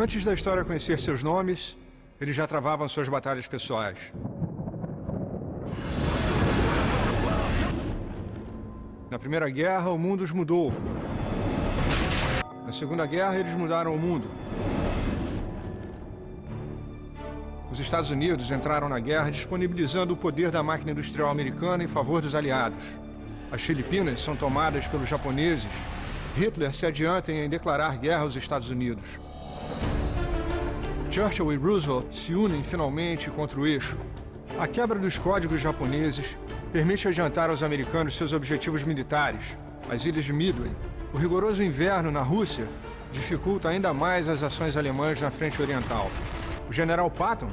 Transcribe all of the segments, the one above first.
Antes da história conhecer seus nomes, eles já travavam suas batalhas pessoais. Na Primeira Guerra, o mundo os mudou. Na Segunda Guerra, eles mudaram o mundo. Os Estados Unidos entraram na guerra disponibilizando o poder da máquina industrial americana em favor dos aliados. As Filipinas são tomadas pelos japoneses. Hitler se adianta em declarar guerra aos Estados Unidos. Churchill e Roosevelt se unem finalmente contra o eixo. A quebra dos códigos japoneses permite adiantar aos americanos seus objetivos militares. As ilhas de Midway. O rigoroso inverno na Rússia dificulta ainda mais as ações alemãs na frente oriental. O general Patton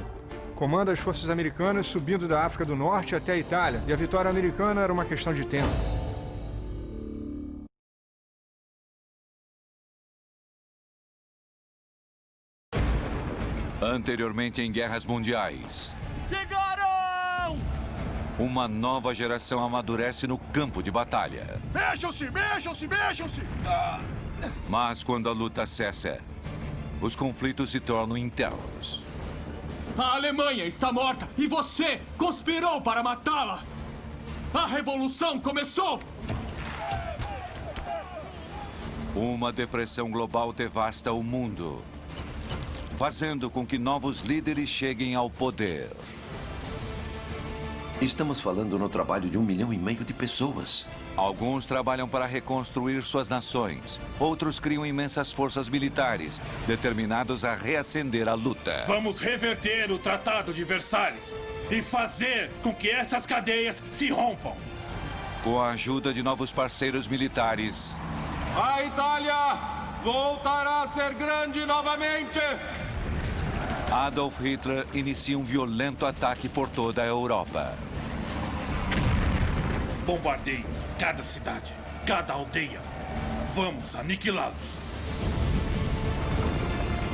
comanda as forças americanas subindo da África do Norte até a Itália, e a vitória americana era uma questão de tempo. Anteriormente em guerras mundiais. Chegaram! Uma nova geração amadurece no campo de batalha. Mexam-se, mexam-se, mexam-se! Mas quando a luta cessa, os conflitos se tornam internos. A Alemanha está morta e você conspirou para matá-la! A revolução começou! Uma depressão global devasta o mundo, fazendo com que novos líderes cheguem ao poder. Estamos falando no trabalho de 1,5 milhão de pessoas. Alguns trabalham para reconstruir suas nações. Outros criam imensas forças militares, determinados a reacender a luta. Vamos reverter o Tratado de Versalhes e fazer com que essas cadeias se rompam. Com a ajuda de novos parceiros militares, A Itália voltará a ser grande novamente! Adolf Hitler inicia um violento ataque por toda a Europa. Bombardeiem cada cidade, cada aldeia. Vamos aniquilá-los.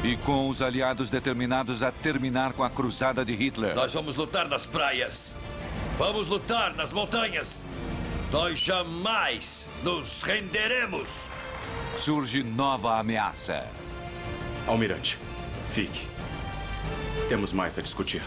E com os aliados determinados a terminar com a cruzada de Hitler, Nós vamos lutar nas praias. Vamos lutar nas montanhas. Nós jamais nos renderemos. surge nova ameaça. Almirante, fique. Temos mais a discutir.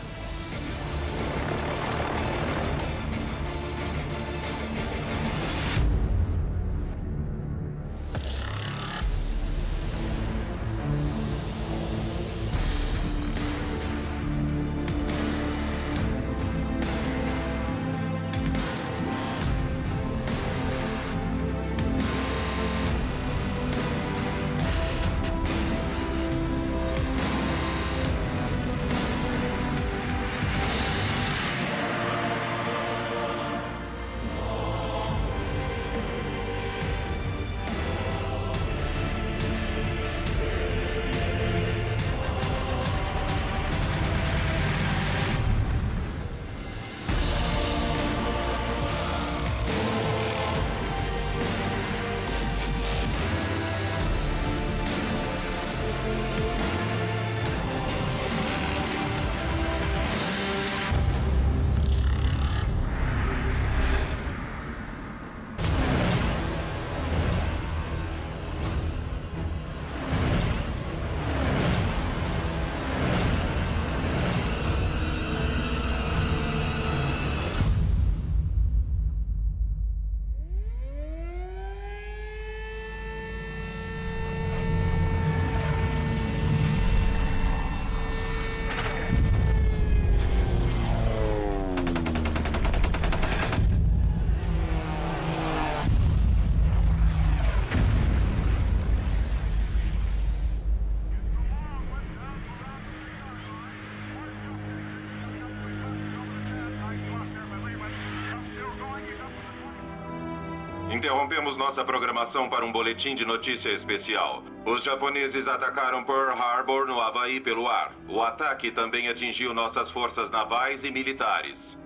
Interrompemos nossa programação para um boletim de notícia especial. Os japoneses atacaram Pearl Harbor, no Havaí, pelo ar. O ataque também atingiu nossas forças navais e militares.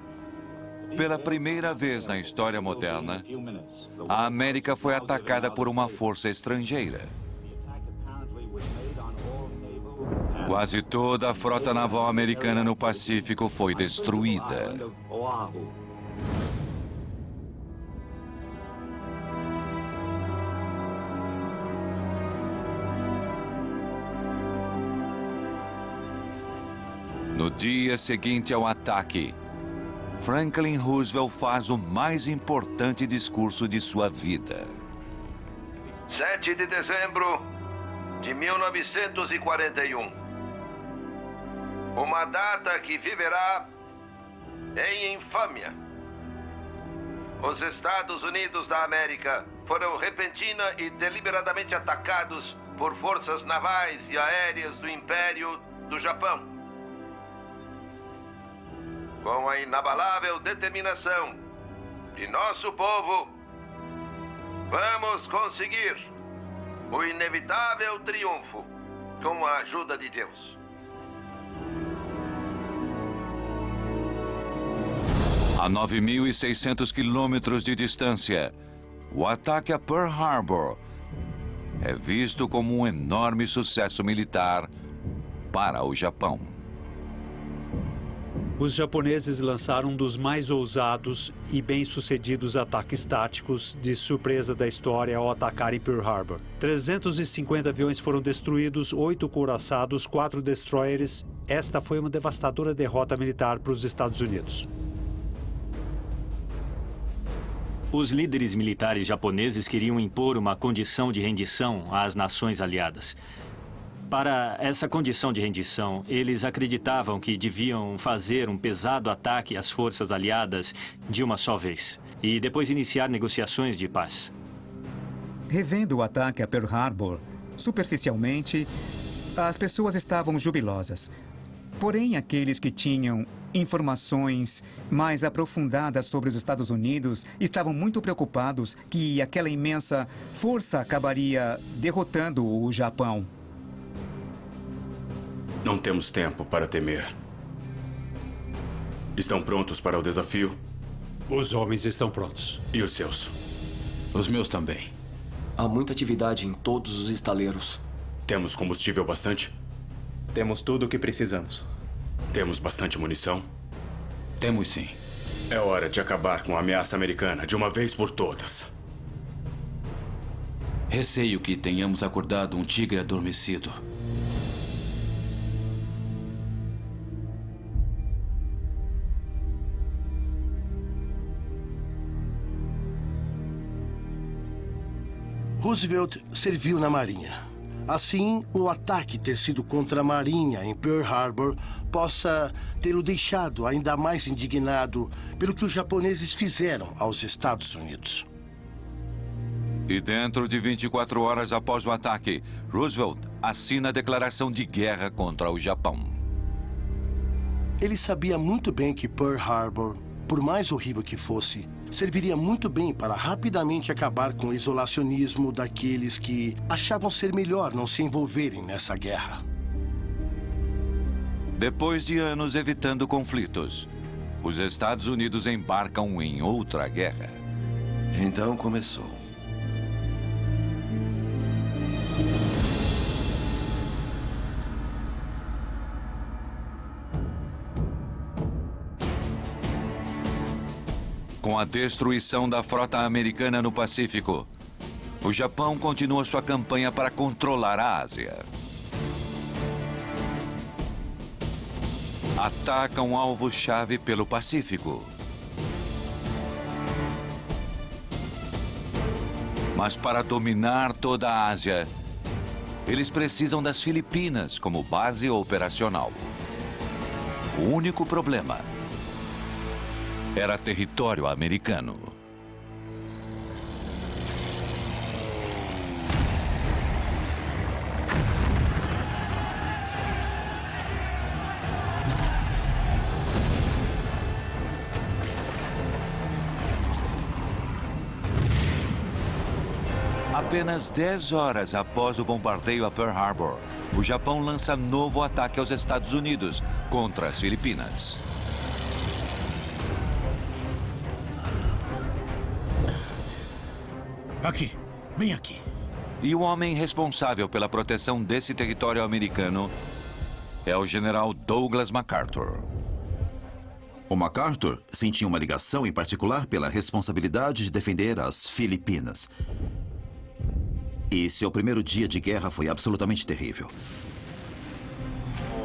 Pela primeira vez na história moderna, a América foi atacada por uma força estrangeira. Quase toda a frota naval americana no Pacífico foi destruída. No dia seguinte ao ataque, Franklin Roosevelt faz o mais importante discurso de sua vida. 7 de dezembro de 1941. Uma data que viverá em infâmia. Os Estados Unidos da América foram repentina e deliberadamente atacados por forças navais e aéreas do Império do Japão. Com a inabalável determinação de nosso povo, vamos conseguir o inevitável triunfo com a ajuda de Deus. A 9.600 quilômetros de distância, o ataque a Pearl Harbor é visto como um enorme sucesso militar para o Japão. Os japoneses lançaram um dos mais ousados e bem-sucedidos ataques táticos de surpresa da história ao atacarem Pearl Harbor. 350 aviões foram destruídos, 8 couraçados, 4 destroyers. Esta foi uma devastadora derrota militar para os Estados Unidos. Os líderes militares japoneses queriam impor uma condição de rendição às nações aliadas. Para essa condição de rendição, eles acreditavam que deviam fazer um pesado ataque às forças aliadas de uma só vez e depois iniciar negociações de paz. Revendo o ataque a Pearl Harbor, superficialmente, as pessoas estavam jubilosas. Porém, aqueles que tinham informações mais aprofundadas sobre os Estados Unidos estavam muito preocupados que aquela imensa força acabaria derrotando o Japão. Não temos tempo para temer. Estão prontos para o desafio? Os homens estão prontos. E os seus? Os meus também. Há muita atividade em todos os estaleiros. Temos combustível bastante? Temos tudo o que precisamos. Temos bastante munição? Temos sim. É hora de acabar com a ameaça americana de uma vez por todas. Receio que tenhamos acordado um tigre adormecido. Roosevelt serviu na Marinha. Assim, o ataque ter sido contra a Marinha em Pearl Harbor possa tê-lo deixado ainda mais indignado pelo que os japoneses fizeram aos Estados Unidos. E dentro de 24 horas após o ataque, Roosevelt assina a declaração de guerra contra o Japão. Ele sabia muito bem que Pearl Harbor, por mais horrível que fosse, serviria muito bem para rapidamente acabar com o isolacionismo daqueles que achavam ser melhor não se envolverem nessa guerra. Depois de anos evitando conflitos, os Estados Unidos embarcam em outra guerra. Então começou. Com a destruição da frota americana no Pacífico, o Japão continua sua campanha para controlar a Ásia. Ataca um alvo-chave pelo Pacífico. Mas para dominar toda a Ásia, eles precisam das Filipinas como base operacional. O único problema era território americano. Apenas 10 horas após o bombardeio a Pearl Harbor, o Japão lança novo ataque aos Estados Unidos contra as Filipinas. Aqui, bem aqui. E o homem responsável pela proteção desse território americano é o general Douglas MacArthur. O MacArthur sentia uma ligação em particular pela responsabilidade de defender as Filipinas. E seu primeiro dia de guerra foi absolutamente terrível.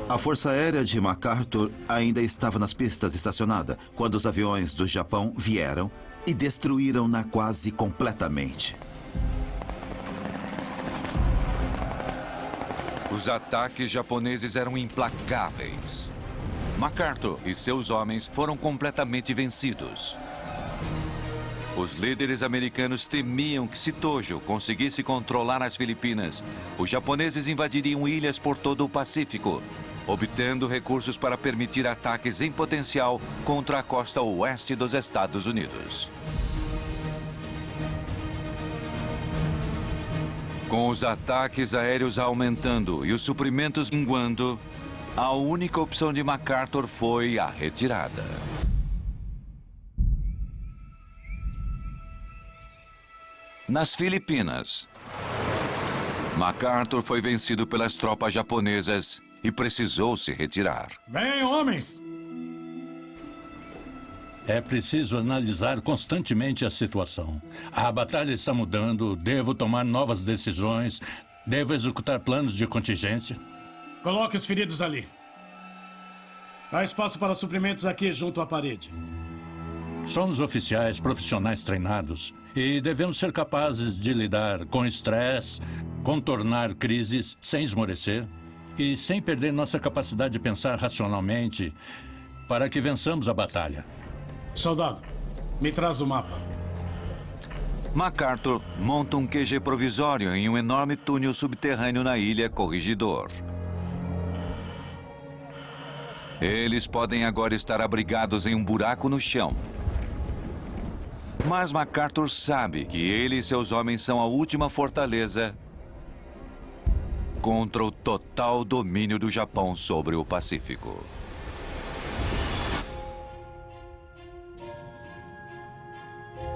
A Força Aérea de MacArthur ainda estava nas pistas estacionada quando os aviões do Japão vieram e destruíram-na quase completamente. Os ataques japoneses eram implacáveis. MacArthur e seus homens foram completamente vencidos. Os líderes americanos temiam que, se Tojo conseguisse controlar as Filipinas, os japoneses invadiriam ilhas por todo o Pacífico, obtendo recursos para permitir ataques em potencial contra a costa oeste dos Estados Unidos. Com os ataques aéreos aumentando e os suprimentos minguando, a única opção de MacArthur foi a retirada. Nas Filipinas, MacArthur foi vencido pelas tropas japonesas e precisou se retirar. Bem, homens! É preciso analisar constantemente a situação. A batalha está mudando, devo tomar novas decisões, devo executar planos de contingência. Coloque os feridos ali. Há espaço para suprimentos aqui junto à parede. Somos oficiais profissionais treinados e devemos ser capazes de lidar com estresse, contornar crises sem esmorecer e sem perder nossa capacidade de pensar racionalmente para que vençamos a batalha. Soldado, me traz o mapa. MacArthur monta um QG provisório em um enorme túnel subterrâneo na ilha Corregidor. Eles podem agora estar abrigados em um buraco no chão. Mas MacArthur sabe que ele e seus homens são a última fortaleza contra o total domínio do Japão sobre o Pacífico.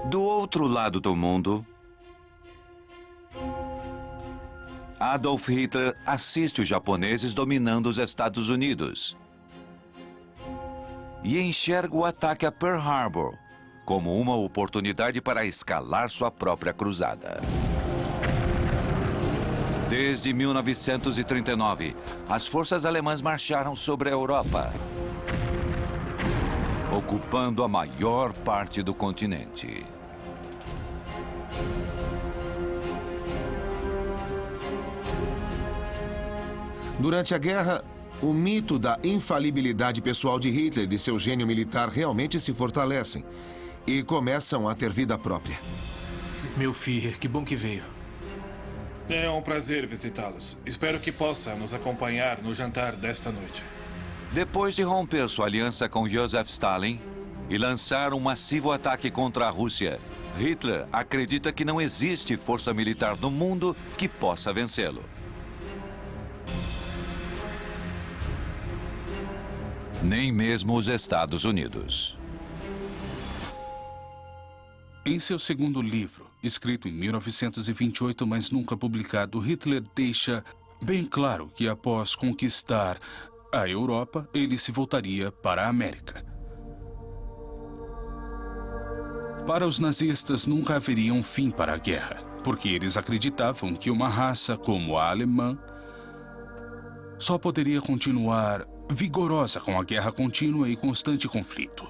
Do outro lado do mundo, Adolf Hitler assiste os japoneses dominando os Estados Unidos e enxerga o ataque a Pearl Harbor como uma oportunidade para escalar sua própria cruzada. Desde 1939, as forças alemãs marcharam sobre a Europa, ocupando a maior parte do continente. Durante a guerra, o mito da infalibilidade pessoal de Hitler e seu gênio militar realmente se fortalecem e começam a ter vida própria. Meu filho, que bom que veio. É um prazer visitá-los. Espero que possa nos acompanhar no jantar desta noite. Depois de romper sua aliança com Joseph Stalin e lançar um massivo ataque contra a Rússia, Hitler acredita que não existe força militar no mundo que possa vencê-lo. Nem mesmo os Estados Unidos. Em seu segundo livro, escrito em 1928, mas nunca publicado, Hitler deixa bem claro que após conquistar a Europa, ele se voltaria para a América. Para os nazistas, nunca haveria um fim para a guerra, porque eles acreditavam que uma raça como a alemã só poderia continuar vigorosa com a guerra contínua e constante conflito.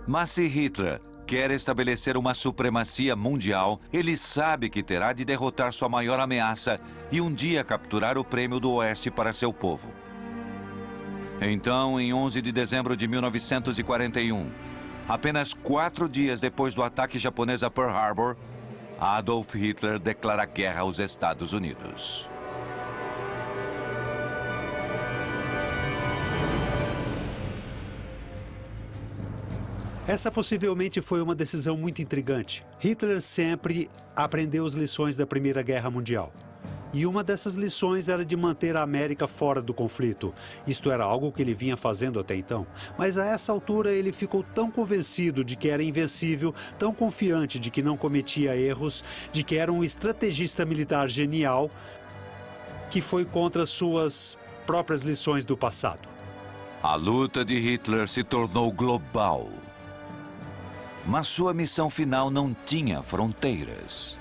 Mas se Hitler quer estabelecer uma supremacia mundial, ele sabe que terá de derrotar sua maior ameaça e um dia capturar o Prêmio do Oeste para seu povo. Então, em 11 de dezembro de 1941, apenas 4 dias depois do ataque japonês a Pearl Harbor, Adolf Hitler declara guerra aos Estados Unidos. Essa possivelmente foi uma decisão muito intrigante. Hitler sempre aprendeu as lições da Primeira Guerra Mundial. E uma dessas lições era de manter a América fora do conflito. Isto era algo que ele vinha fazendo até então. Mas a essa altura ele ficou tão convencido de que era invencível, tão confiante de que não cometia erros, de que era um estrategista militar genial, que foi contra suas próprias lições do passado. A luta de Hitler se tornou global. Mas sua missão final não tinha fronteiras.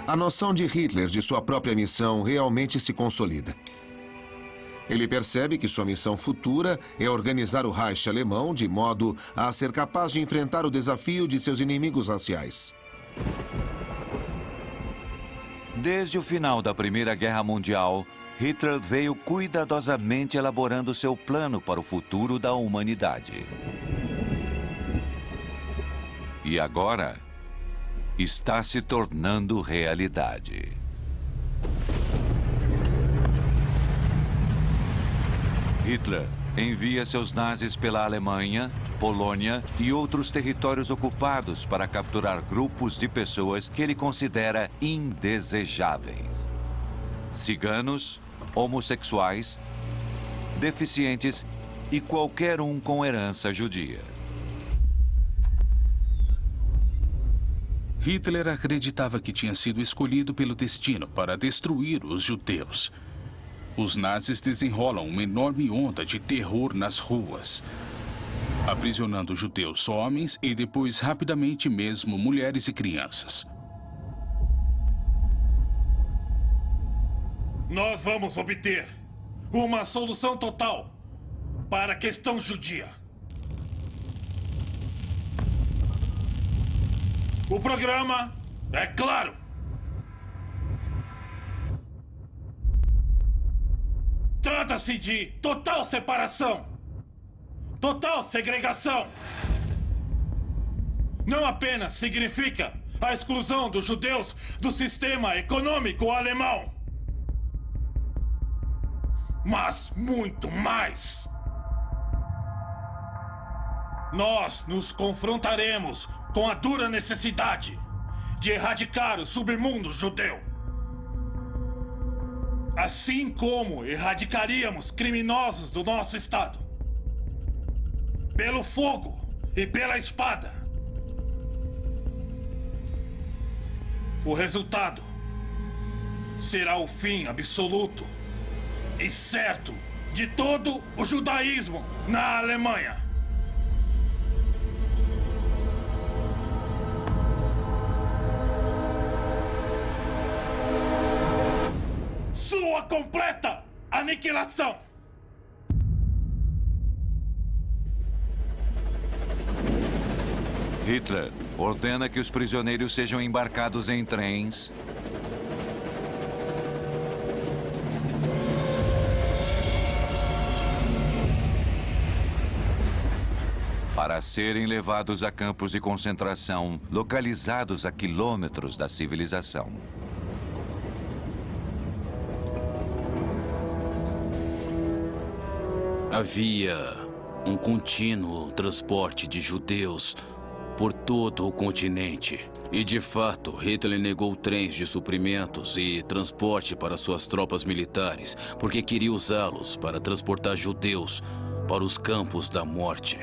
a noção de Hitler de sua própria missão realmente se consolida. Ele percebe que sua missão futura é organizar o Reich alemão de modo a ser capaz de enfrentar o desafio de seus inimigos raciais. Desde o final da Primeira Guerra Mundial, Hitler veio cuidadosamente elaborando seu plano para o futuro da humanidade. E agora, está se tornando realidade. Hitler envia seus nazis pela Alemanha, Polônia e outros territórios ocupados para capturar grupos de pessoas que ele considera indesejáveis. Ciganos, homossexuais, deficientes e qualquer um com herança judia. Hitler acreditava que tinha sido escolhido pelo destino para destruir os judeus. Os nazis desenrolam uma enorme onda de terror nas ruas, aprisionando judeus homens e depois rapidamente mesmo mulheres e crianças. Nós vamos obter uma solução total para a questão judia. O programa é claro. Trata-se de total separação, total segregação. Não apenas significa a exclusão dos judeus do sistema econômico alemão, mas muito mais. Nós nos confrontaremos com a dura necessidade de erradicar o submundo judeu. Assim como erradicaríamos criminosos do nosso estado. Pelo fogo e pela espada. O resultado será o fim absoluto e certo de todo o judaísmo na Alemanha. Sua completa aniquilação! Hitler ordena que os prisioneiros sejam embarcados em trens para serem levados a campos de concentração localizados a quilômetros da civilização. Havia um contínuo transporte de judeus por todo o continente. E, de fato, Hitler negou trens de suprimentos e transporte para suas tropas militares, porque queria usá-los para transportar judeus para os campos da morte.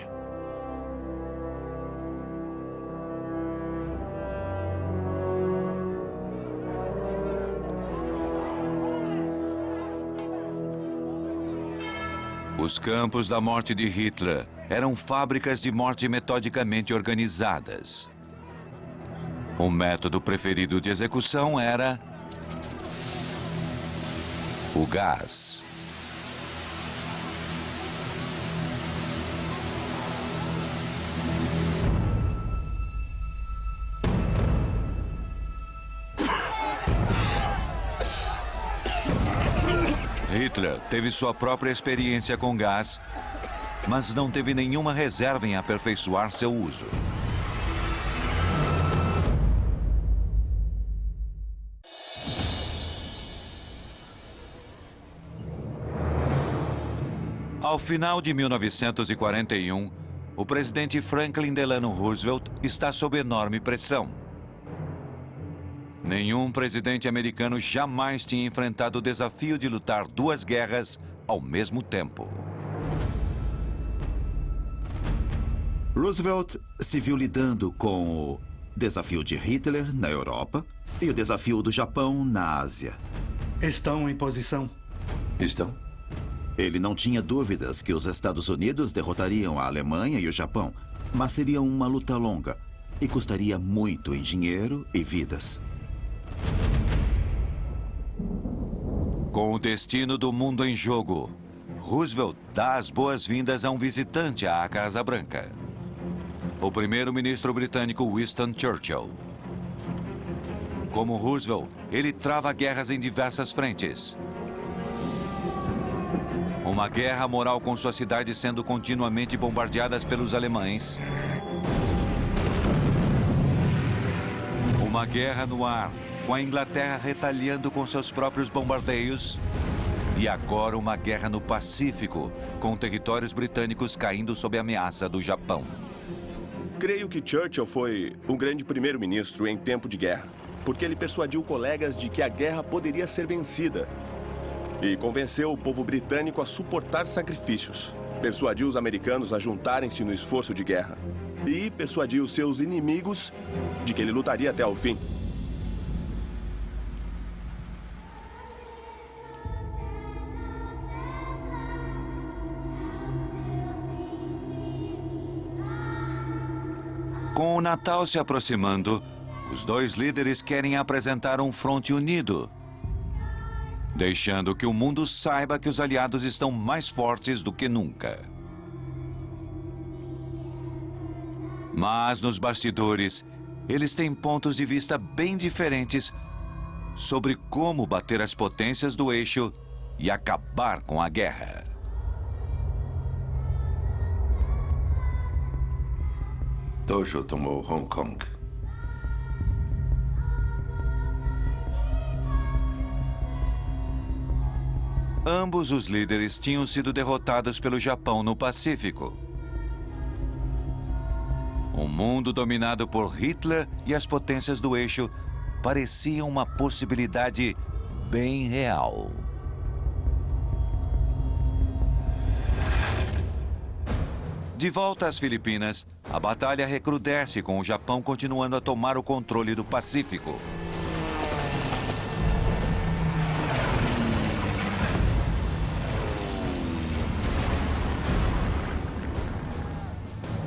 Os campos da morte de Hitler eram fábricas de morte metodicamente organizadas. O método preferido de execução era o gás. Hitler teve sua própria experiência com gás, mas não teve nenhuma reserva em aperfeiçoar seu uso. Ao final de 1941, o presidente Franklin Delano Roosevelt está sob enorme pressão. Nenhum presidente americano jamais tinha enfrentado o desafio de lutar duas guerras ao mesmo tempo. Roosevelt se viu lidando com o desafio de Hitler na Europa e o desafio do Japão na Ásia. Estão em posição? Estão. Ele não tinha dúvidas que os Estados Unidos derrotariam a Alemanha e o Japão, mas seria uma luta longa e custaria muito em dinheiro e vidas. Com o destino do mundo em jogo, Roosevelt dá as boas-vindas a um visitante à Casa Branca. O primeiro-ministro britânico Winston Churchill. Como Roosevelt, ele trava guerras em diversas frentes. Uma guerra moral com sua cidade sendo continuamente bombardeadas pelos alemães. Uma guerra no ar, com a Inglaterra retaliando com seus próprios bombardeios. E agora uma guerra no Pacífico, com territórios britânicos caindo sob a ameaça do Japão. Creio que Churchill foi um grande primeiro-ministro em tempo de guerra, porque ele persuadiu colegas de que a guerra poderia ser vencida e convenceu o povo britânico a suportar sacrifícios. Persuadiu os americanos a juntarem-se no esforço de guerra e persuadiu seus inimigos de que ele lutaria até o fim. Com o Natal se aproximando, os dois líderes querem apresentar um fronte unido, deixando que o mundo saiba que os aliados estão mais fortes do que nunca. Mas nos bastidores, eles têm pontos de vista bem diferentes sobre como bater as potências do eixo e acabar com a guerra. Tojo tomou Hong Kong. Ambos os líderes tinham sido derrotados pelo Japão no Pacífico. Um mundo dominado por Hitler e as potências do eixo parecia uma possibilidade bem real. De volta às Filipinas, a batalha recrudesce com o Japão continuando a tomar o controle do Pacífico.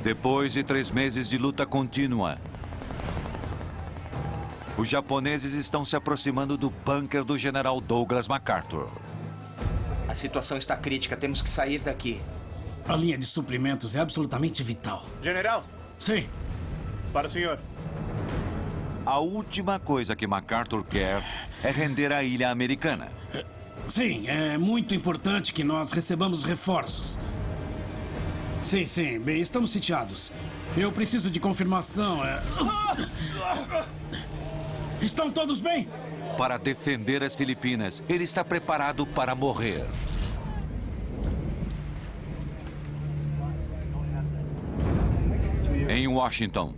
Depois de 3 meses de luta contínua, os japoneses estão se aproximando do bunker do general Douglas MacArthur. A situação está crítica, temos que sair daqui. A linha de suprimentos é absolutamente vital. General! Sim. Para o senhor. A última coisa que MacArthur quer é render a ilha americana. Sim, é muito importante que nós recebamos reforços. Sim, bem, estamos sitiados. Eu preciso de confirmação. Estão todos bem? Para defender as Filipinas, ele está preparado para morrer. Em Washington,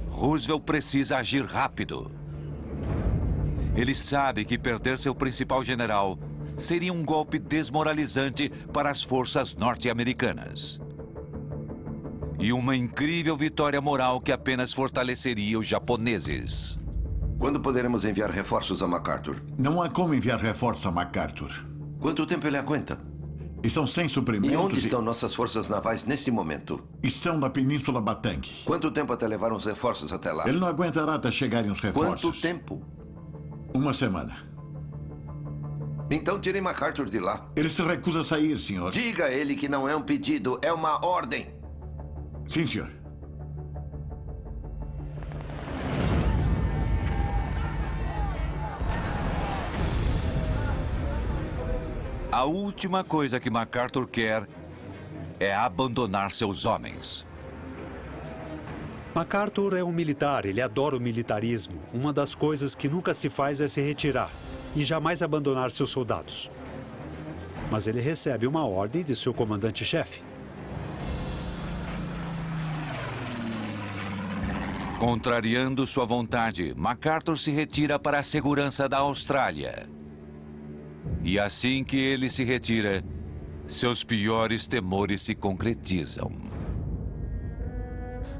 Roosevelt precisa agir rápido. Ele sabe que perder seu principal general seria um golpe desmoralizante para as forças norte-americanas. E uma incrível vitória moral que apenas fortaleceria os japoneses. Quando poderemos enviar reforços a MacArthur? Não há como enviar reforços a MacArthur. Quanto tempo ele aguenta? Estão sem suprimentos. E onde estão nossas forças navais nesse momento? Estão na Península Batang. Quanto tempo até levar uns reforços até lá? Ele não aguentará até chegarem os reforços. Quanto tempo? 1 semana. Então tirem MacArthur de lá. Ele se recusa a sair, senhor. Diga a ele que não é um pedido, é uma ordem. Sim, senhor. A última coisa que MacArthur quer é abandonar seus homens. MacArthur é um militar, ele adora o militarismo. Uma das coisas que nunca se faz é se retirar e jamais abandonar seus soldados. Mas ele recebe uma ordem de seu comandante-chefe. Contrariando sua vontade, MacArthur se retira para a segurança da Austrália. E assim que ele se retira, seus piores temores se concretizam.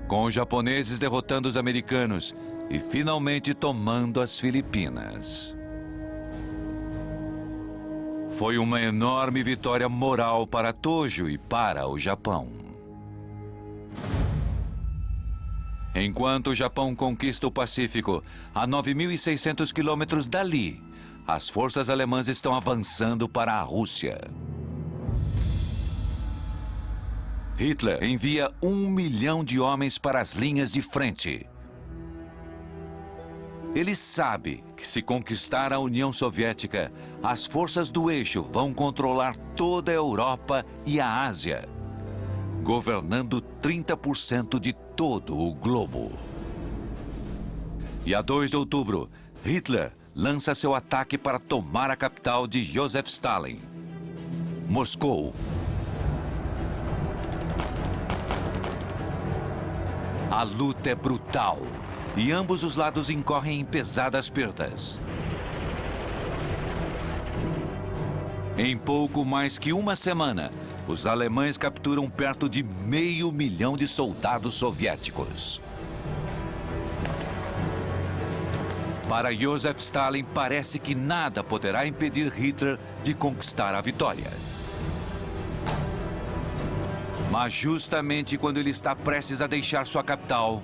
Com os japoneses derrotando os americanos e finalmente tomando as Filipinas. Foi uma enorme vitória moral para Tojo e para o Japão. Enquanto o Japão conquista o Pacífico, a 9.600 quilômetros dali, as forças alemãs estão avançando para a Rússia. Hitler envia 1 milhão de homens para as linhas de frente. Ele sabe que se conquistar a União Soviética, as forças do eixo vão controlar toda a Europa e a Ásia, governando 30% de todo o globo. E a 2 de outubro, Hitler lança seu ataque para tomar a capital de Joseph Stalin, Moscou. A luta é brutal e ambos os lados incorrem em pesadas perdas. Em pouco mais que uma semana, os alemães capturam perto de 500 mil de soldados soviéticos. Para Joseph Stalin, parece que nada poderá impedir Hitler de conquistar a vitória. Mas justamente quando ele está prestes a deixar sua capital,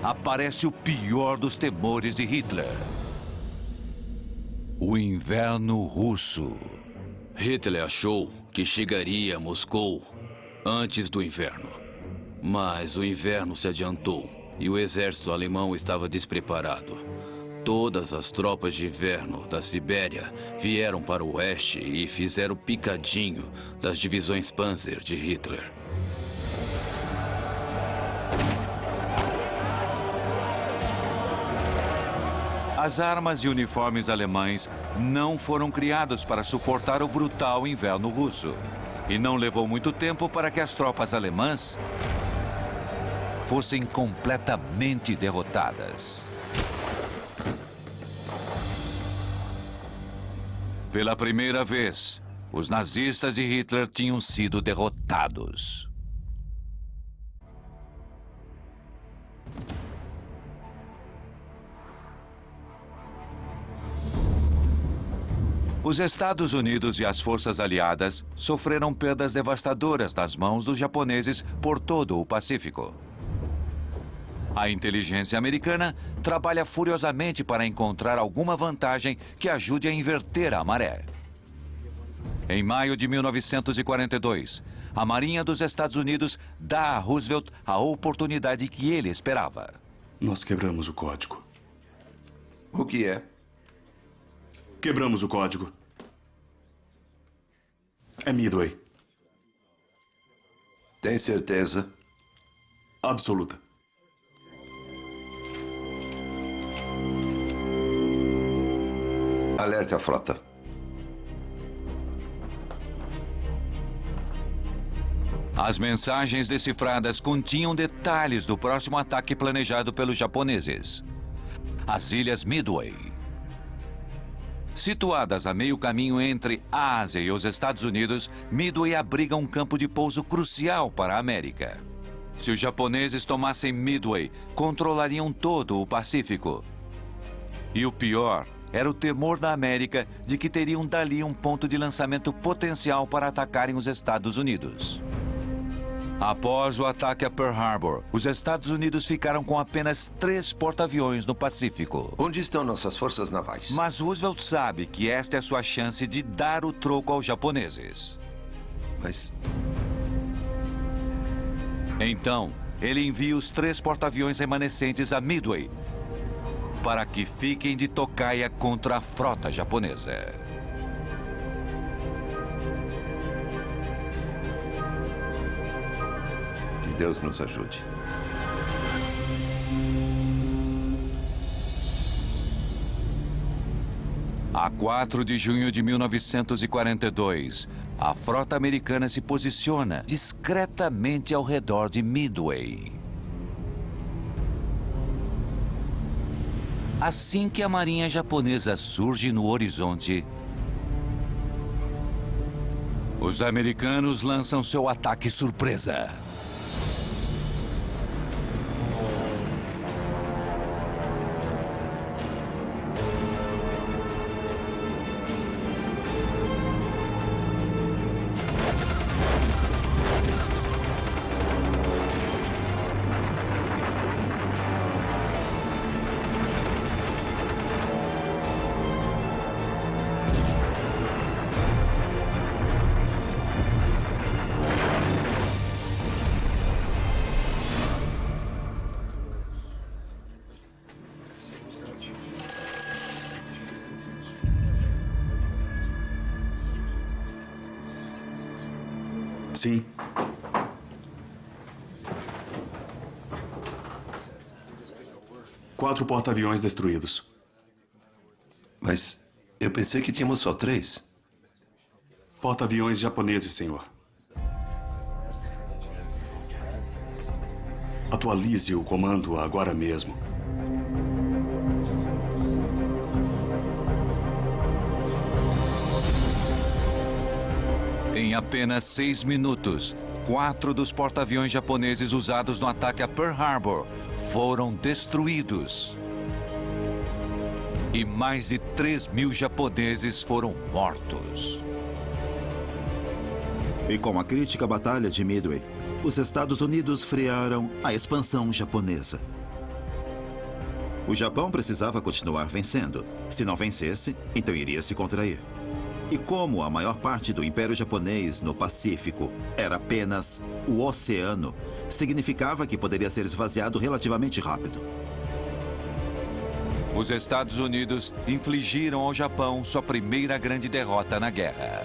aparece o pior dos temores de Hitler: o inverno russo. Hitler achou que chegaria a Moscou antes do inverno. Mas o inverno se adiantou e o exército alemão estava despreparado. Todas as tropas de inverno da Sibéria vieram para o oeste e fizeram picadinho das divisões Panzer de Hitler. As armas e uniformes alemães não foram criados para suportar o brutal inverno russo. E não levou muito tempo para que as tropas alemãs fossem completamente derrotadas. Pela primeira vez, os nazistas de Hitler tinham sido derrotados. Os Estados Unidos e as forças aliadas sofreram perdas devastadoras nas mãos dos japoneses por todo o Pacífico. A inteligência americana trabalha furiosamente para encontrar alguma vantagem que ajude a inverter a maré. Em maio de 1942, a Marinha dos Estados Unidos dá a Roosevelt a oportunidade que ele esperava. Nós quebramos o código. O que é? Quebramos o código. É Midway. Tem certeza? Absoluta. Alerte a frota. As mensagens decifradas continham detalhes do próximo ataque planejado pelos japoneses. As Ilhas Midway. Situadas a meio caminho entre a Ásia e os Estados Unidos, Midway abriga um campo de pouso crucial para a América. Se os japoneses tomassem Midway, controlariam todo o Pacífico. E o pior era o temor da América de que teriam dali um ponto de lançamento potencial para atacarem os Estados Unidos. Após o ataque a Pearl Harbor, os Estados Unidos ficaram com apenas 3 porta-aviões no Pacífico. Onde estão nossas forças navais? Mas Roosevelt sabe que esta é a sua chance de dar o troco aos japoneses. Mas... Então, ele envia os 3 porta-aviões remanescentes a Midway para que fiquem de tocaia contra a frota japonesa. Que Deus nos ajude. A 4 de junho de 1942, a frota americana se posiciona discretamente ao redor de Midway. Assim que a marinha japonesa surge no horizonte, os americanos lançam seu ataque surpresa. Sim. Quatro porta-aviões destruídos. Mas eu pensei que tínhamos só 3. Porta-aviões japoneses, senhor. Atualize o comando agora mesmo. Em apenas 6 minutos, 4 dos porta-aviões japoneses usados no ataque a Pearl Harbor foram destruídos. E mais de 3.000 japoneses foram mortos. E com a crítica batalha de Midway, os Estados Unidos frearam a expansão japonesa. O Japão precisava continuar vencendo. Se não vencesse, então iria se contrair. E como a maior parte do Império Japonês no Pacífico era apenas o oceano, significava que poderia ser esvaziado relativamente rápido. Os Estados Unidos infligiram ao Japão sua primeira grande derrota na guerra.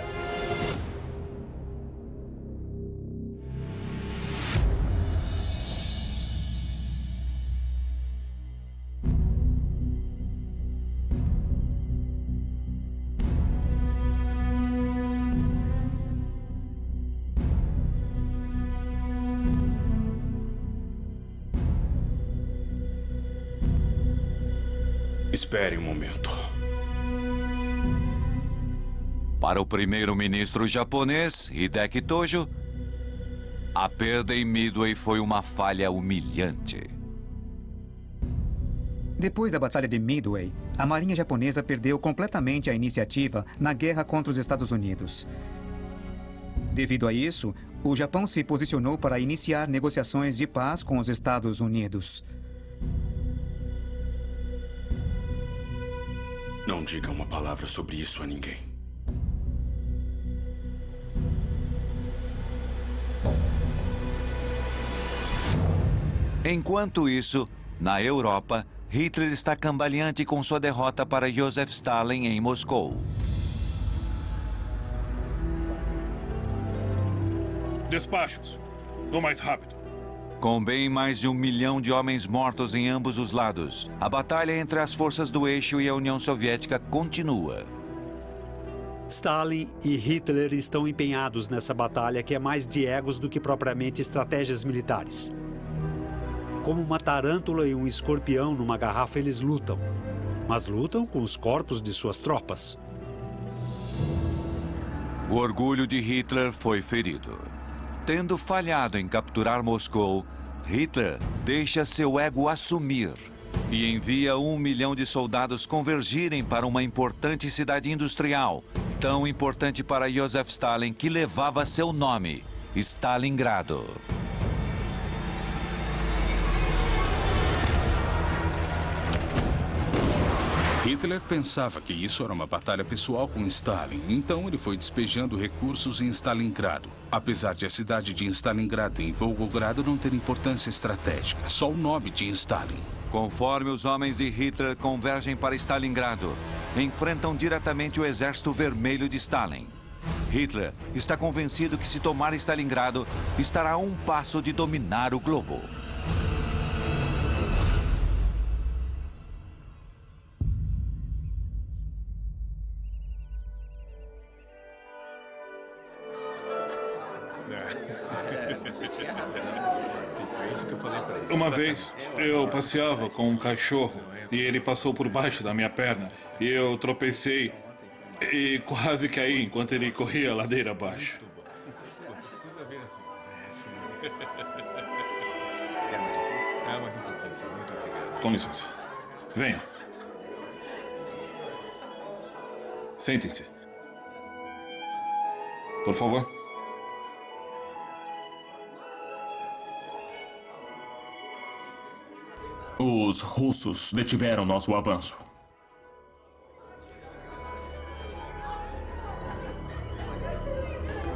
Espere um momento. Para o primeiro-ministro japonês, Hideki Tojo, a perda em Midway foi uma falha humilhante. Depois da Batalha de Midway, a Marinha japonesa perdeu completamente a iniciativa na guerra contra os Estados Unidos. Devido a isso, o Japão se posicionou para iniciar negociações de paz com os Estados Unidos. Não diga uma palavra sobre isso a ninguém. Enquanto isso, na Europa, Hitler está cambaleante com sua derrota para Joseph Stalin em Moscou. Despachos. No mais rápido. Com bem mais de 1 milhão de homens mortos em ambos os lados, a batalha entre as forças do eixo e a União Soviética continua. Stalin e Hitler estão empenhados nessa batalha que é mais de egos do que propriamente estratégias militares. Como uma tarântula e um escorpião numa garrafa, eles lutam. Mas lutam com os corpos de suas tropas. O orgulho de Hitler foi ferido. Tendo falhado em capturar Moscou, Hitler deixa seu ego assumir e envia 1 milhão de soldados convergirem para uma importante cidade industrial, tão importante para Joseph Stalin que levava seu nome, Stalingrado. Hitler pensava que isso era uma batalha pessoal com Stalin, então ele foi despejando recursos em Stalingrado. Apesar de a cidade de Stalingrado e Volgogrado não ter importância estratégica, só o nome tinha Stalin. Conforme os homens de Hitler convergem para Stalingrado, enfrentam diretamente o Exército Vermelho de Stalin. Hitler está convencido que se tomar Stalingrado, estará a um passo de dominar o globo. Uma vez, eu passeava com um cachorro e ele passou por baixo da minha perna e eu tropecei e quase caí enquanto ele corria a ladeira abaixo. Com licença. Venham. Sentem-se. Por favor. Os russos detiveram nosso avanço.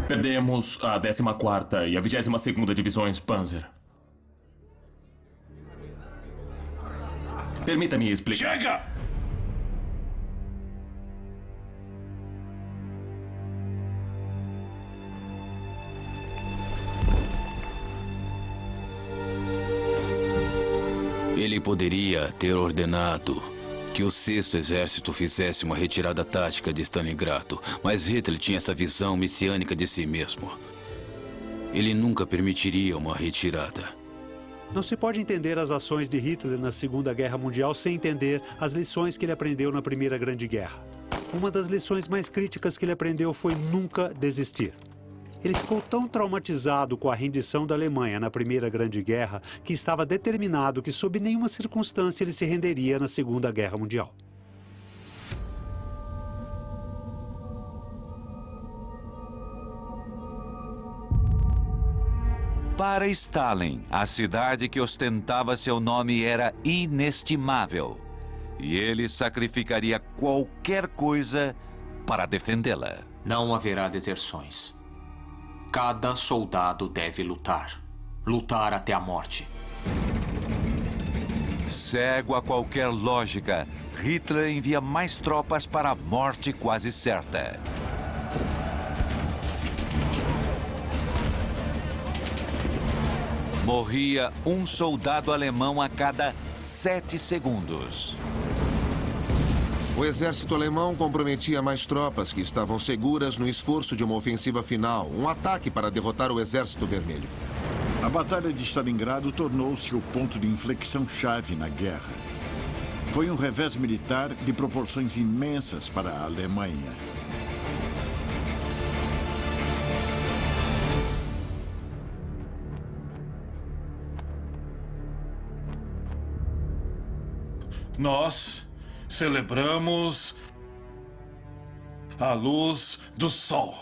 Perdemos a 14ª e a 22ª Divisões Panzer. Permita-me explicar. Chega! poderia ter ordenado que o 6º Exército fizesse uma retirada tática de Stalingrado, mas Hitler tinha essa visão messiânica de si mesmo. Ele nunca permitiria uma retirada. Não se pode entender as ações de Hitler na Segunda Guerra Mundial sem entender as lições que ele aprendeu na Primeira Grande Guerra. Uma das lições mais críticas que ele aprendeu foi nunca desistir. Ele ficou tão traumatizado com a rendição da Alemanha na Primeira Grande Guerra que estava determinado que, sob nenhuma circunstância, ele se renderia na Segunda Guerra Mundial. Para Stalin, a cidade que ostentava seu nome era inestimável. E ele sacrificaria qualquer coisa para defendê-la. Não haverá deserções. Cada soldado deve lutar. Lutar até a morte. Cego a qualquer lógica, Hitler envia mais tropas para a morte quase certa. Morria um soldado alemão a cada 7 segundos. O exército alemão comprometia mais tropas que estavam seguras no esforço de uma ofensiva final, um ataque para derrotar o Exército Vermelho. A Batalha de Stalingrado tornou-se o ponto de inflexão-chave na guerra. Foi um revés militar de proporções imensas para a Alemanha. Nós celebramos a luz do sol.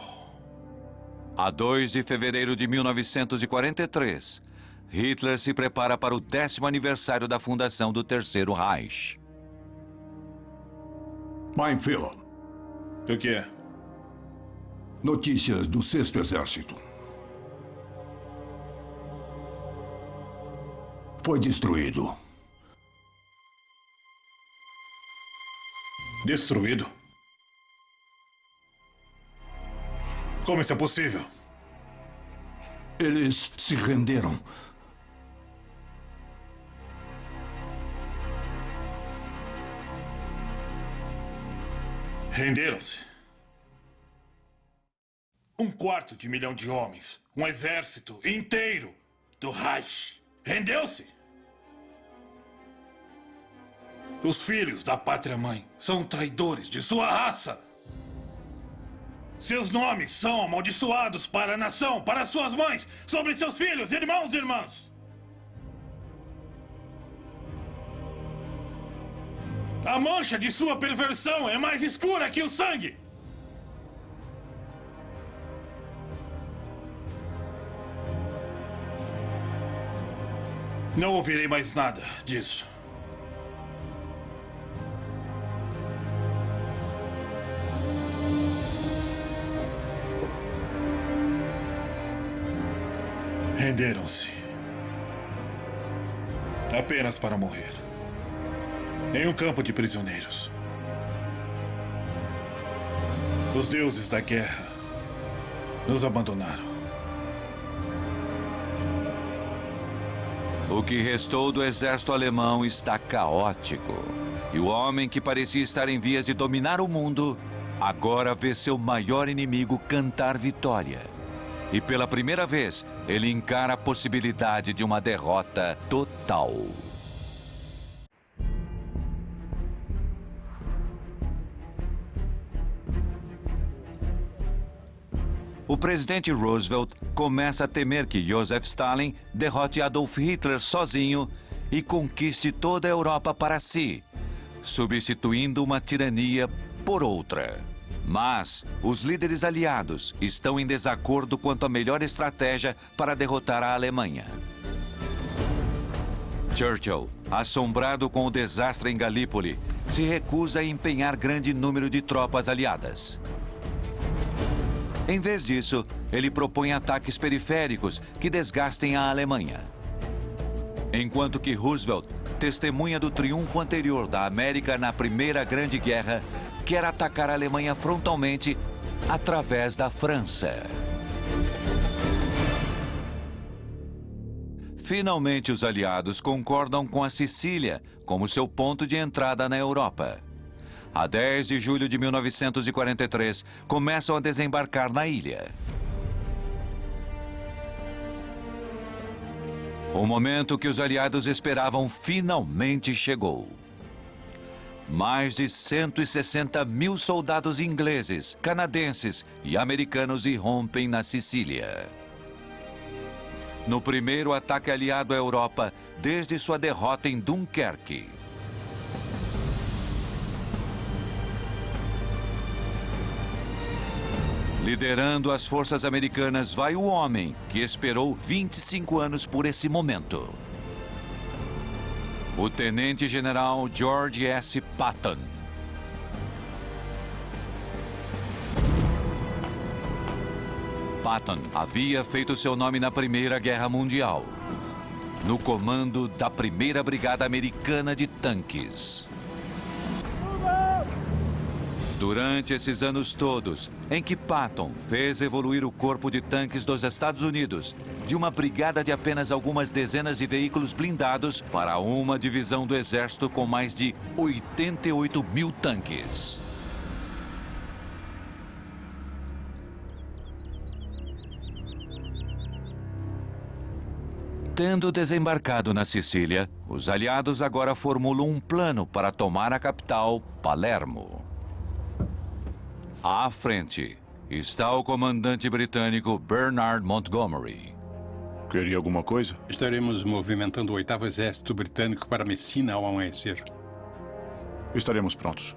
A 2 de fevereiro de 1943, Hitler se prepara para o 10º aniversário da fundação do Terceiro Reich. Mein Führer. O que é? Notícias do 6º Exército. Foi destruído. Destruído? Como isso é possível? Eles se renderam. Renderam-se? 1/4 milhão de homens, um exército inteiro do Reich, rendeu-se? Os filhos da pátria-mãe são traidores de sua raça. Seus nomes são amaldiçoados para a nação, para suas mães, sobre seus filhos, irmãos e irmãs. A mancha de sua perversão é mais escura que o sangue. Não ouvirei mais nada disso. Renderam-se. Apenas para morrer. Em um campo de prisioneiros. Os deuses da guerra nos abandonaram. O que restou do exército alemão está caótico. E o homem que parecia estar em vias de dominar o mundo, agora vê seu maior inimigo cantar vitória. E pela primeira vez, ele encara a possibilidade de uma derrota total. O presidente Roosevelt começa a temer que Joseph Stalin derrote Adolf Hitler sozinho e conquiste toda a Europa para si, substituindo uma tirania por outra. Mas os líderes aliados estão em desacordo quanto à melhor estratégia para derrotar a Alemanha. Churchill, assombrado com o desastre em Galípoli, se recusa a empenhar grande número de tropas aliadas. Em vez disso, ele propõe ataques periféricos que desgastem a Alemanha. Enquanto que Roosevelt, testemunha do triunfo anterior da América na Primeira Grande Guerra, quer atacar a Alemanha frontalmente através da França. Finalmente, os aliados concordam com a Sicília como seu ponto de entrada na Europa. A 10 de julho de 1943, começam a desembarcar na ilha. O momento que os aliados esperavam finalmente chegou. Mais de 160 mil soldados ingleses, canadenses e americanos irrompem na Sicília. No primeiro ataque aliado à Europa desde sua derrota em Dunkerque. Liderando as forças americanas vai o homem que esperou 25 anos por esse momento. O tenente-general George S. Patton. Patton havia feito seu nome na Primeira Guerra Mundial, no comando da Primeira Brigada Americana de Tanques. Durante esses anos todos, em que Patton fez evoluir o corpo de tanques dos Estados Unidos de uma brigada de apenas algumas dezenas de veículos blindados para uma divisão do Exército com mais de 88 mil tanques. Tendo desembarcado na Sicília, os aliados agora formulam um plano para tomar a capital, Palermo. À frente está o comandante britânico Bernard Montgomery. Queria alguma coisa? Estaremos movimentando o 8º Exército Britânico para Messina ao amanhecer. Estaremos prontos.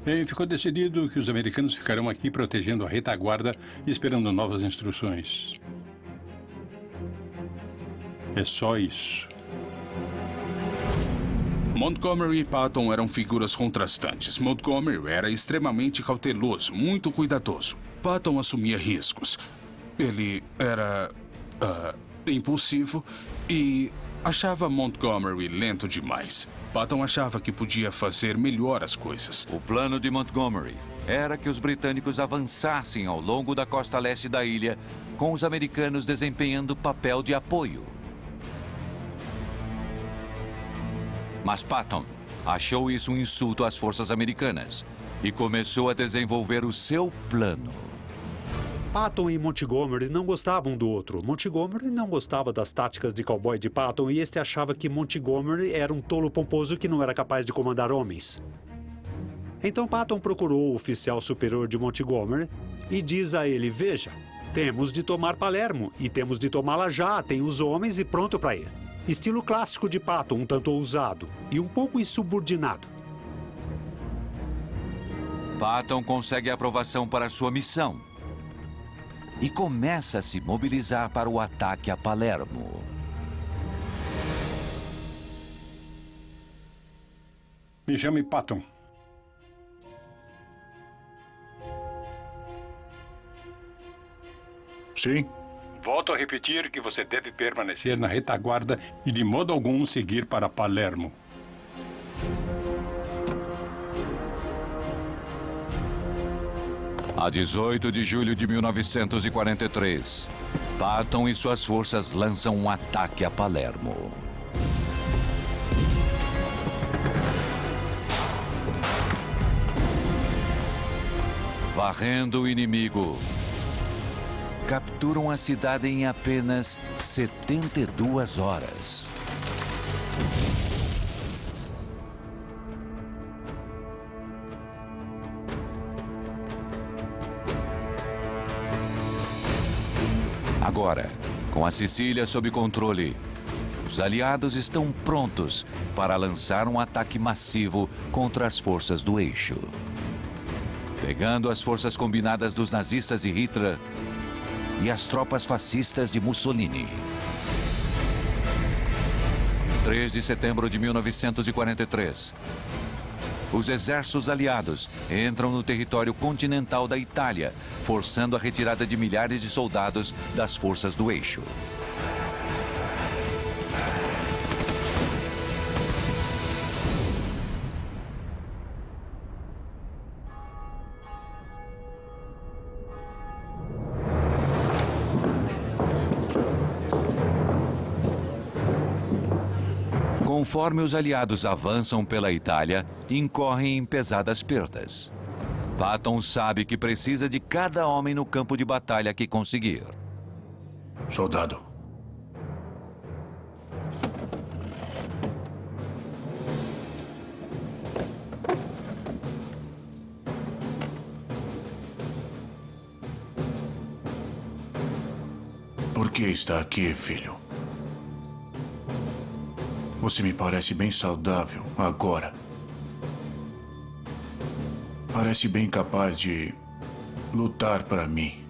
E ficou decidido que os americanos ficarão aqui protegendo a retaguarda e esperando novas instruções. É só isso. Montgomery e Patton eram figuras contrastantes. Montgomery era extremamente cauteloso, muito cuidadoso. Patton assumia riscos. Ele era impulsivo e achava Montgomery lento demais. Patton achava que podia fazer melhor as coisas. O plano de Montgomery era que os britânicos avançassem ao longo da costa leste da ilha, com os americanos desempenhando papel de apoio. Mas Patton achou isso um insulto às forças americanas e começou a desenvolver o seu plano. Patton e Montgomery não gostavam um do outro. Montgomery não gostava das táticas de cowboy de Patton e este achava que Montgomery era um tolo pomposo que não era capaz de comandar homens. Então Patton procurou o oficial superior de Montgomery e diz a ele: veja, temos de tomar Palermo e temos de tomá-la já, tem os homens e pronto para ir. Estilo clássico de Patton, um tanto ousado e um pouco insubordinado. Patton consegue a aprovação para sua missão e começa a se mobilizar para o ataque a Palermo. Me chame Patton. Sim. Volto a repetir que você deve permanecer na retaguarda e de modo algum seguir para Palermo. A 18 de julho de 1943, Patton e suas forças lançam um ataque a Palermo. Varrendo o inimigo, capturam a cidade em apenas 72 horas. Agora, com a Sicília sob controle, os aliados estão prontos para lançar um ataque massivo contra as forças do eixo. Pegando as forças combinadas dos nazistas de Hitler e as tropas fascistas de Mussolini. 3 de setembro de 1943. Os exércitos aliados entram no território continental da Itália, forçando a retirada de milhares de soldados das forças do eixo. Conforme os aliados avançam pela Itália, incorrem em pesadas perdas. Patton sabe que precisa de cada homem no campo de batalha que conseguir. Soldado. Por que está aqui, filho? Você me parece bem saudável agora. Parece bem capaz de lutar para mim.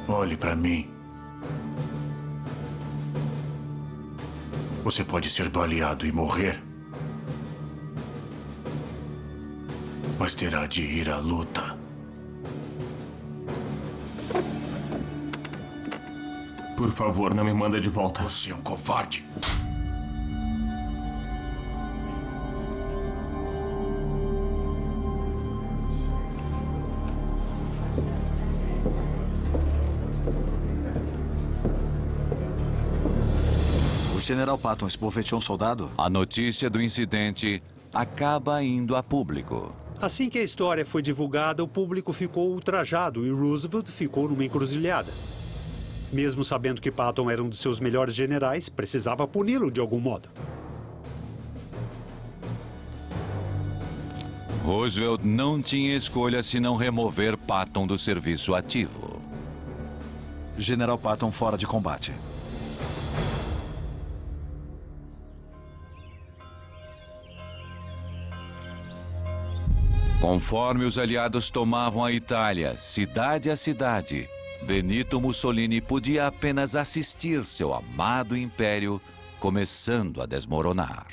Olhe para mim. Você pode ser baleado e morrer, mas terá de ir à luta. Por favor, não me manda de volta. Você é um covarde. O General Patton esbofeteou um soldado? A notícia do incidente acaba indo a público. Assim que a história foi divulgada, o público ficou ultrajado e Roosevelt ficou numa encruzilhada. Mesmo sabendo que Patton era um de seus melhores generais, precisava puni-lo de algum modo. Roosevelt não tinha escolha senão remover Patton do serviço ativo. General Patton fora de combate. Conforme os aliados tomavam a Itália, cidade a cidade, Benito Mussolini podia apenas assistir seu amado império começando a desmoronar.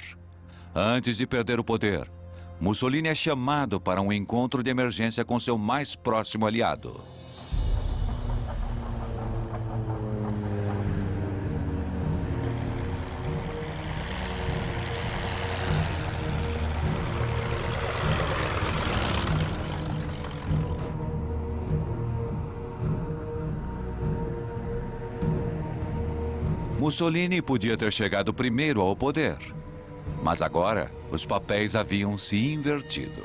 Antes de perder o poder, Mussolini é chamado para um encontro de emergência com seu mais próximo aliado. Mussolini podia ter chegado primeiro ao poder, mas agora os papéis haviam se invertido.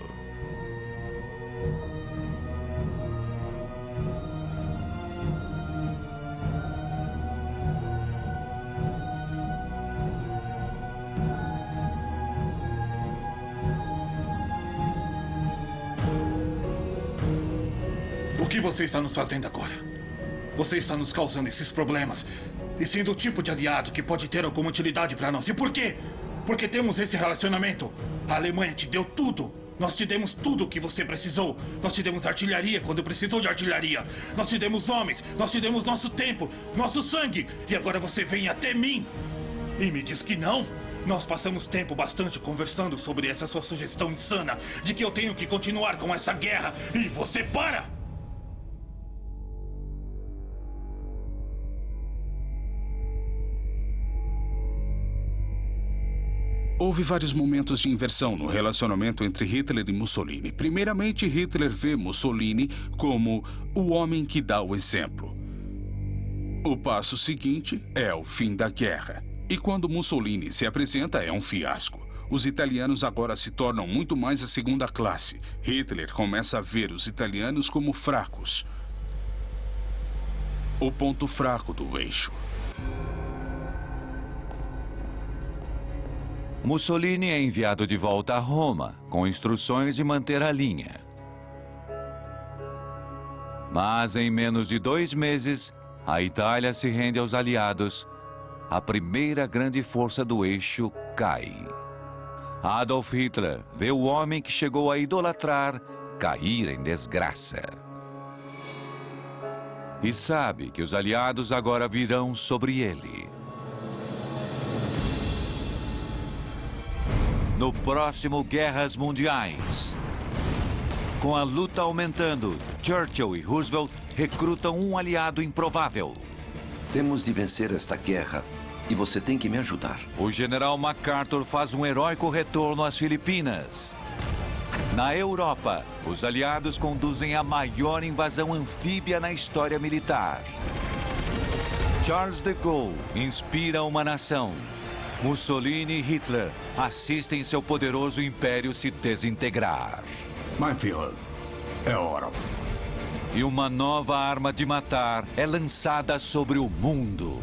O que você está nos fazendo agora? Você está nos causando esses problemas e sendo o tipo de aliado que pode ter alguma utilidade para nós. E por quê? Porque temos esse relacionamento. A Alemanha te deu tudo. Nós te demos tudo o que você precisou. Nós te demos artilharia quando precisou de artilharia. Nós te demos homens. Nós te demos nosso tempo, nosso sangue. E agora você vem até mim e me diz que não? Nós passamos tempo bastante conversando sobre essa sua sugestão insana de que eu tenho que continuar com essa guerra e você para! Houve vários momentos de inversão no relacionamento entre Hitler e Mussolini. Primeiramente, Hitler vê Mussolini como o homem que dá o exemplo. O passo seguinte é o fim da guerra. E quando Mussolini se apresenta, é um fiasco. Os italianos agora se tornam muito mais a segunda classe. Hitler começa a ver os italianos como fracos. O ponto fraco do eixo. Mussolini é enviado de volta a Roma, com instruções de manter a linha. Mas em menos de 2 meses, a Itália se rende aos aliados. A primeira grande força do eixo cai. Adolf Hitler vê o homem que chegou a idolatrar cair em desgraça. E sabe que os aliados agora virão sobre ele. No próximo Guerras Mundiais. Com a luta aumentando, Churchill e Roosevelt recrutam um aliado improvável. Temos de vencer esta guerra e você tem que me ajudar. O general MacArthur faz um heróico retorno às Filipinas. Na Europa, os aliados conduzem a maior invasão anfíbia na história militar. Charles de Gaulle inspira uma nação. Mussolini e Hitler assistem seu poderoso império se desintegrar. Mein Führer, é hora. E uma nova arma de matar é lançada sobre o mundo.